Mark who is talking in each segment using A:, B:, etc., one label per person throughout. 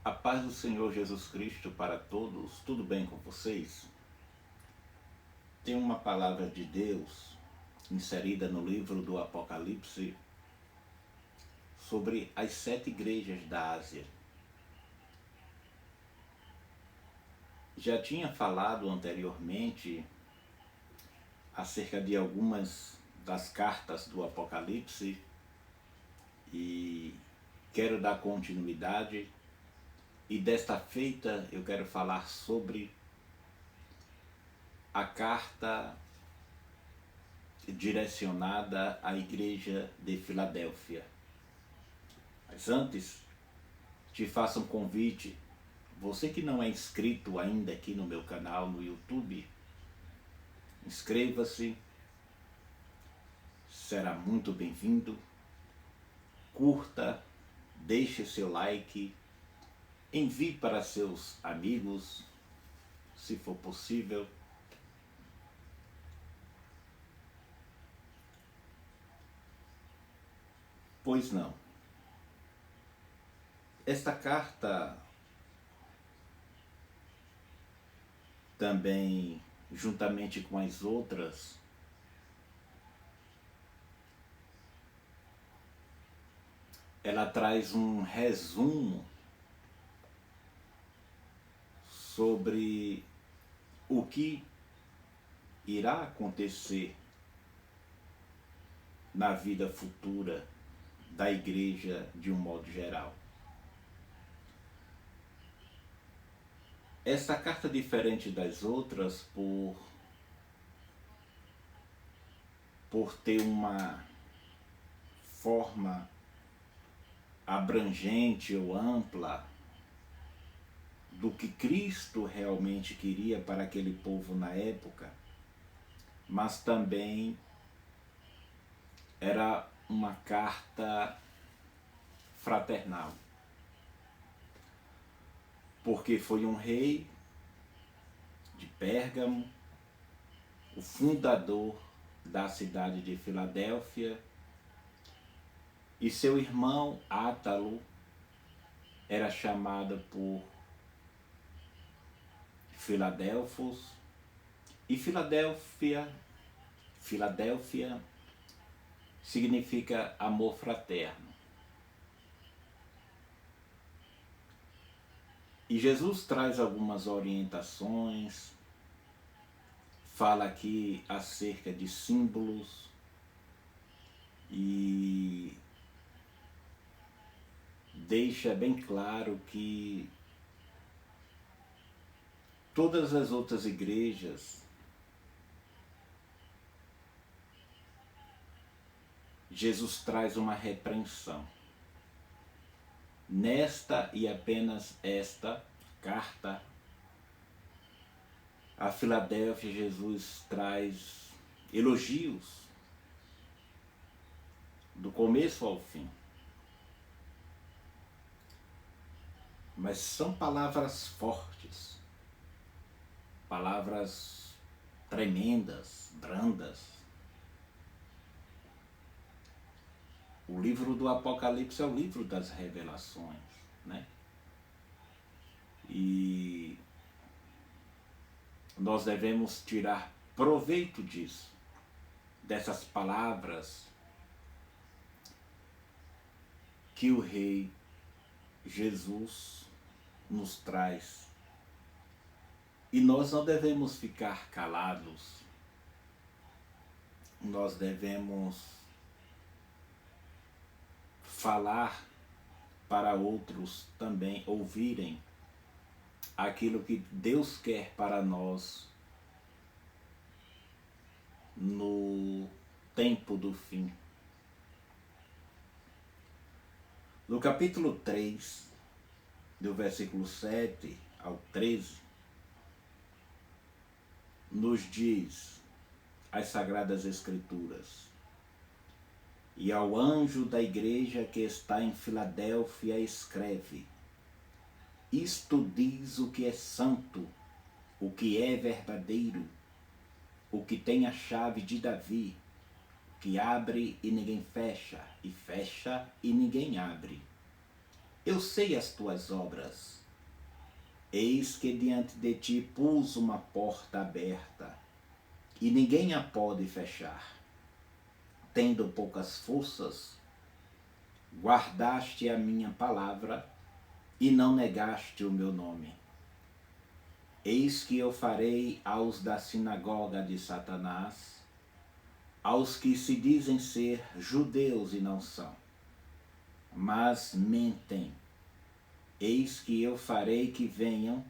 A: A paz do Senhor Jesus Cristo para todos, tudo bem com vocês? Tem uma palavra de Deus inserida no livro do Apocalipse sobre as 7 igrejas da Ásia. Já tinha falado anteriormente acerca de algumas das cartas do Apocalipse e quero dar continuidade. E desta feita eu quero falar sobre a carta direcionada à igreja de Filadélfia. Mas antes, te faço um convite. Você que não é inscrito ainda aqui no meu canal no YouTube, inscreva-se, será muito bem-vindo. Curta, deixe seu like, envie para seus amigos, se for possível. Pois não. Esta carta também, juntamente com as outras, ela traz um resumo sobre o que irá acontecer na vida futura da igreja de um modo geral. Esta carta é diferente das outras por ter uma forma abrangente ou ampla do que Cristo realmente queria para aquele povo na época, mas também era uma carta fraternal, porque foi um rei de Pérgamo, o fundador da cidade de Filadélfia, e seu irmão Átalo era chamado por Filadelfos, e Filadélfia significa amor fraterno. E Jesus traz algumas orientações, fala aqui acerca de símbolos e deixa bem claro que todas as outras igrejas, Jesus traz uma repreensão. Nesta e apenas esta carta, a Filadélfia, Jesus traz elogios do começo ao fim. Mas são palavras fortes, palavras tremendas, brandas. O livro do Apocalipse é o livro das revelações, né? E nós devemos tirar proveito disso, dessas palavras que o Rei Jesus nos traz. E nós não devemos ficar calados, nós devemos falar para outros também ouvirem aquilo que Deus quer para nós no tempo do fim. No capítulo 3, do versículo 7 ao 13, nos diz as Sagradas Escrituras: e ao anjo da igreja que está em Filadélfia escreve: isto diz o que é santo, o que é verdadeiro, o que tem a chave de Davi, que abre e ninguém fecha, e fecha e ninguém abre. Eu sei as tuas obras. Eis que diante de ti pus uma porta aberta, e ninguém a pode fechar. Tendo poucas forças, guardaste a minha palavra e não negaste o meu nome. Eis que eu farei aos da sinagoga de Satanás, aos que se dizem ser judeus e não são, mas mentem. Eis que eu farei que venham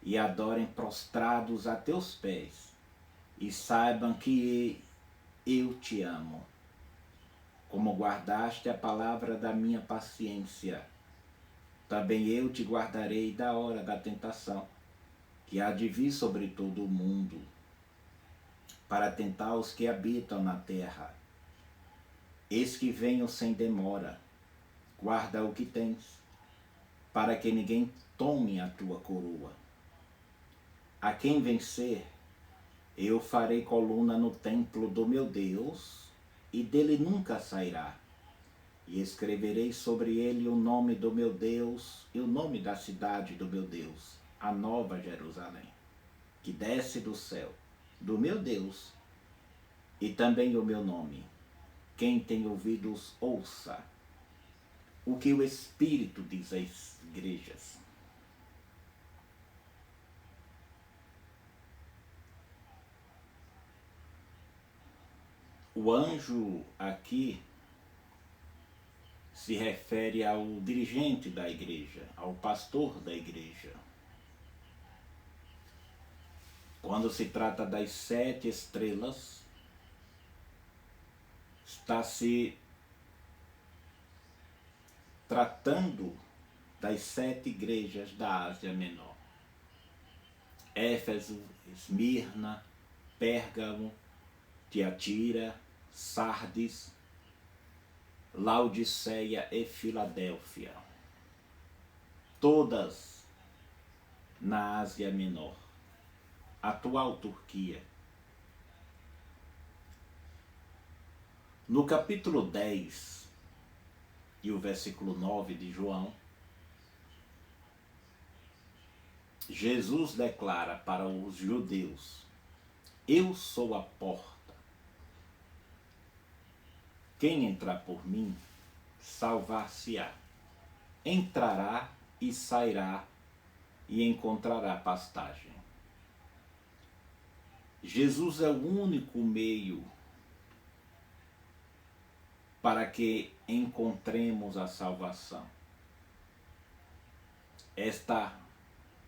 A: e adorem prostrados a teus pés, e saibam que eu te amo. Como guardaste a palavra da minha paciência, também eu te guardarei da hora da tentação, que há de vir sobre todo o mundo, para tentar os que habitam na terra. Eis que venho sem demora, guarda o que tens, para que ninguém tome a tua coroa. A quem vencer, eu farei coluna no templo do meu Deus, e dele nunca sairá. E escreverei sobre ele o nome do meu Deus e o nome da cidade do meu Deus, a nova Jerusalém, que desce do céu, do meu Deus, e também o meu nome. Quem tem ouvidos, ouça o que o Espírito diz às igrejas. O anjo aqui se refere ao dirigente da igreja, ao pastor da igreja. Quando se trata das 7 estrelas, está se tratando das 7 igrejas da Ásia Menor. Éfeso, Esmirna, Pérgamo, Tiatira, Sardes, Laodiceia e Filadélfia. Todas na Ásia Menor, atual Turquia. No capítulo 10 e o versículo 9 de João, Jesus declara para os judeus: eu sou a porta. Quem entrar por mim, salvar-se-á. Entrará e sairá e encontrará pastagem. Jesus é o único meio para que encontremos a salvação. Esta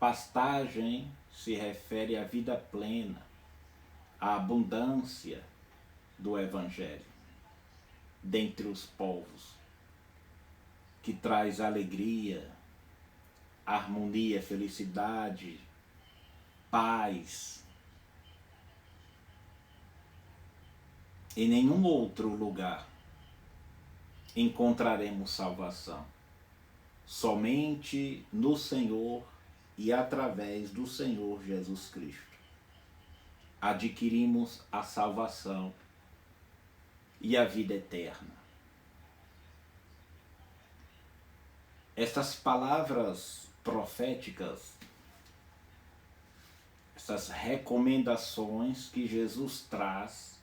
A: pastagem se refere à vida plena, à abundância do Evangelho dentre os povos, que traz alegria, harmonia, felicidade, paz. Em nenhum outro lugar encontraremos salvação. Somente no Senhor e através do Senhor Jesus Cristo adquirimos a salvação e a vida eterna. Estas palavras proféticas, essas recomendações que Jesus traz,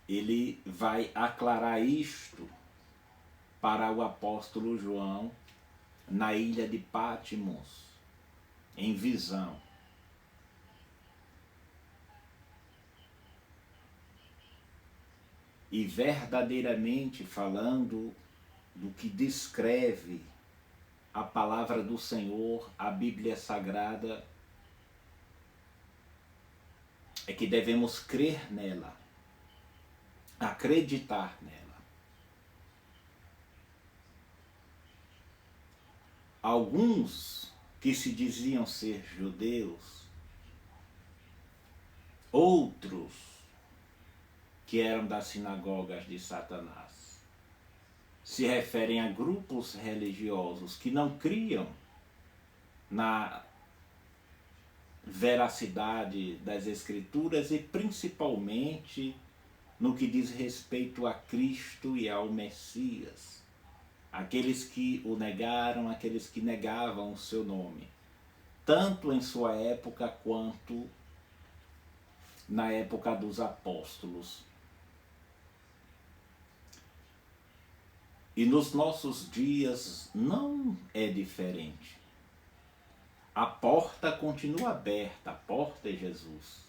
A: ele vai aclarar isto para o apóstolo João na ilha de Patmos, em visão. E verdadeiramente falando do que descreve a palavra do Senhor, a Bíblia Sagrada, é que devemos crer nela, acreditar nela. Alguns que se diziam ser judeus, outros que eram das sinagogas de Satanás, se referem a grupos religiosos que não criam na veracidade das Escrituras e principalmente no que diz respeito a Cristo e ao Messias. aqueles que o negaram, aqueles que negavam o seu nome, tanto em sua época quanto na época dos apóstolos. E nos nossos dias não é diferente. A porta continua aberta, a porta é Jesus.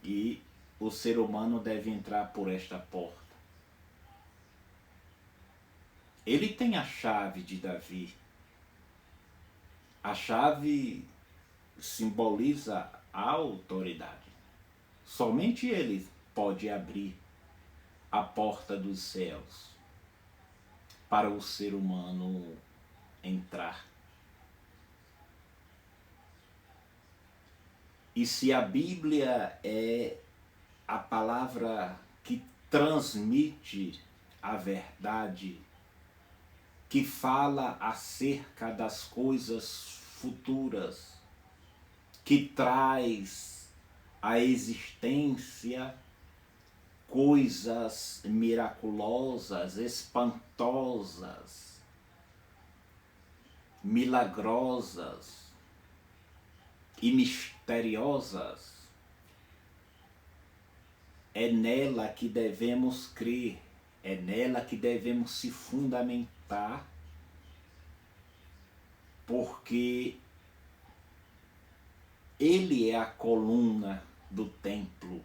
A: E o ser humano deve entrar por esta porta. Ele tem a chave de Davi. A chave simboliza a autoridade. Somente ele pode abrir a porta dos céus para o ser humano entrar. E se a Bíblia é a palavra que transmite a verdade, que fala acerca das coisas futuras, que traz à existência coisas miraculosas, espantosas, milagrosas e misteriosas, é nela que devemos crer, é nela que devemos se fundamentar, porque ele é a coluna do templo,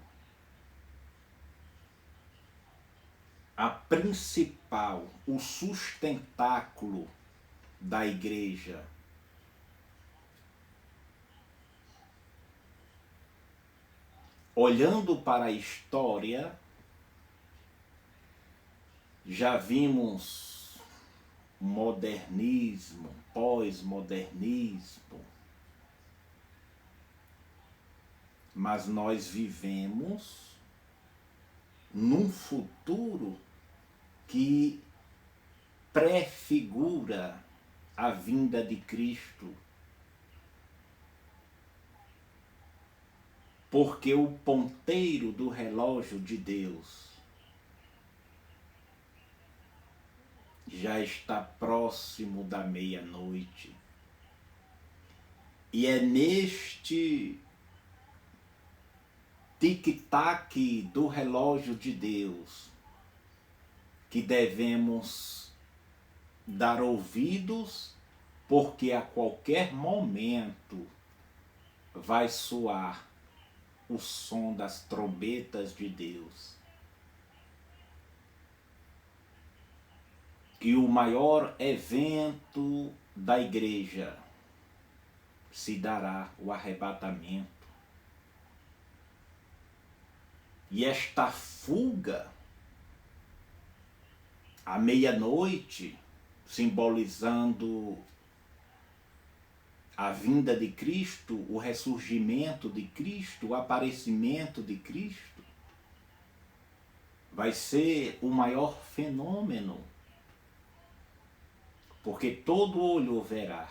A: a principal, o sustentáculo da igreja. Olhando para a história, já vimos modernismo, pós-modernismo, mas nós vivemos num futuro que prefigura a vinda de Cristo. Porque o ponteiro do relógio de Deus já está próximo da meia-noite. E é neste tic-tac do relógio de Deus que devemos dar ouvidos, porque a qualquer momento vai soar o som das trombetas de Deus. E o maior evento da igreja se dará, o arrebatamento. E esta fuga à meia-noite, simbolizando a vinda de Cristo, o ressurgimento de Cristo, o aparecimento de Cristo, vai ser o maior fenômeno, porque todo olho o verá.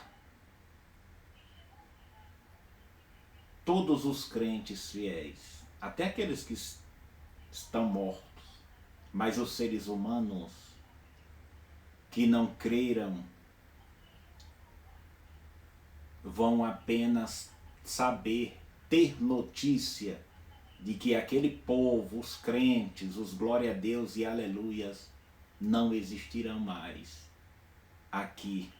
A: Todos os crentes fiéis, até aqueles que estão mortos, mas os seres humanos que não creram vão apenas saber, ter notícia de que aquele povo, os crentes, os glória a Deus e aleluias, não existirão mais aqui.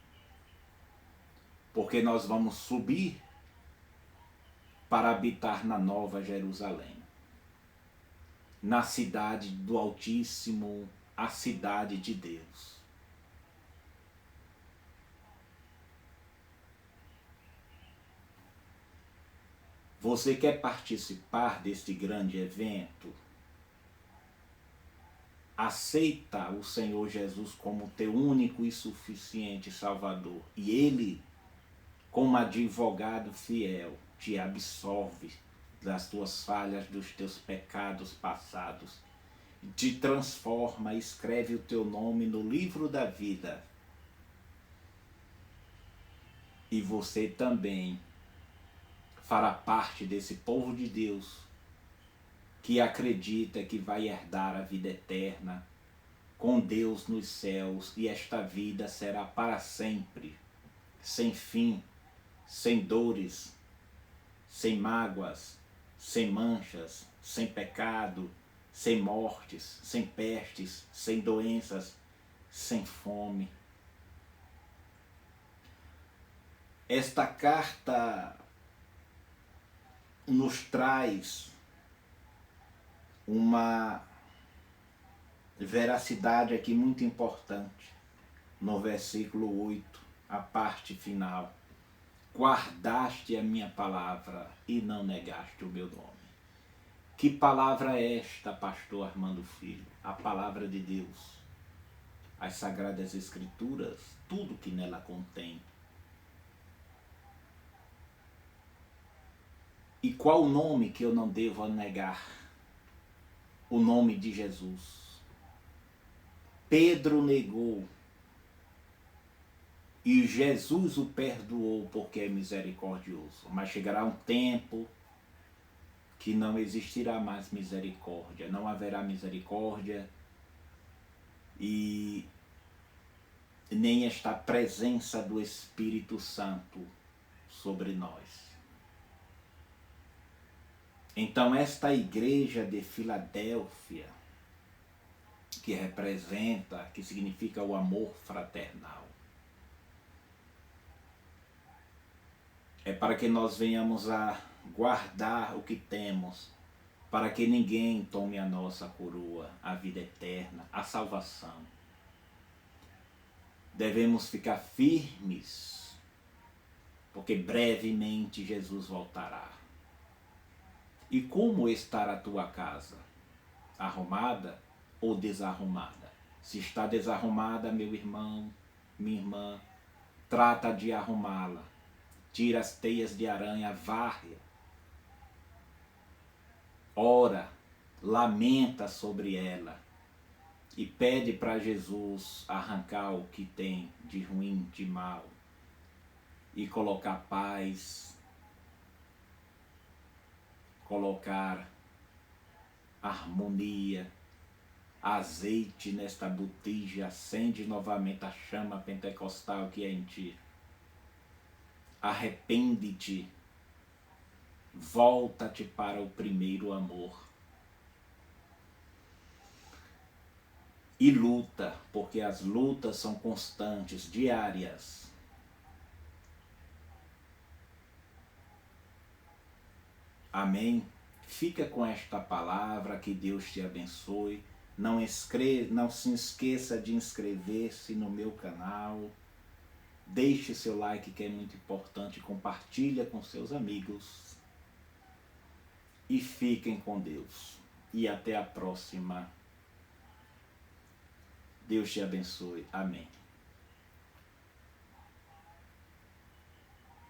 A: Porque nós vamos subir para habitar na Nova Jerusalém, na cidade do Altíssimo, a cidade de Deus. Você quer participar deste grande evento? Aceita o Senhor Jesus como teu único e suficiente Salvador. E Ele, como advogado fiel, te absolve das tuas falhas, dos teus pecados passados. Te transforma, escreve o teu nome no livro da vida. E você também fará parte desse povo de Deus que acredita que vai herdar a vida eterna com Deus nos céus, e esta vida será para sempre, sem fim, sem dores, sem mágoas, sem manchas, sem pecado, sem mortes, sem pestes, sem doenças, sem fome. Esta carta nos traz uma veracidade aqui muito importante no versículo 8, a parte final. Guardaste a minha palavra e não negaste o meu nome. Que palavra é esta, pastor Armando Filho? A palavra de Deus, as Sagradas Escrituras, tudo que nela contém. E qual o nome que eu não devo negar? O nome de Jesus. Pedro negou e Jesus o perdoou porque é misericordioso. Mas chegará um tempo que não existirá mais misericórdia, não haverá misericórdia e nem esta presença do Espírito Santo sobre nós. Então esta igreja de Filadélfia, que representa, que significa o amor fraternal, é para que nós venhamos a guardar o que temos, para que ninguém tome a nossa coroa, a vida eterna, a salvação. Devemos ficar firmes, porque brevemente Jesus voltará. E como estará a tua casa? Arrumada ou desarrumada? Se está desarrumada, meu irmão, minha irmã, trata de arrumá-la. Tira as teias de aranha, varre. Ora, lamenta sobre ela e pede para Jesus arrancar o que tem de ruim, de mal e colocar paz, colocar harmonia, azeite nesta botija, acende novamente a chama pentecostal que é em ti. Arrepende-te, volta-te para o primeiro amor e luta, porque as lutas são constantes, diárias. Amém? Fica com esta palavra, que Deus te abençoe. Não se esqueça de inscrever-se no meu canal. Deixe seu like, que é muito importante. Compartilha com seus amigos. E fiquem com Deus. E até a próxima. Deus te abençoe. Amém.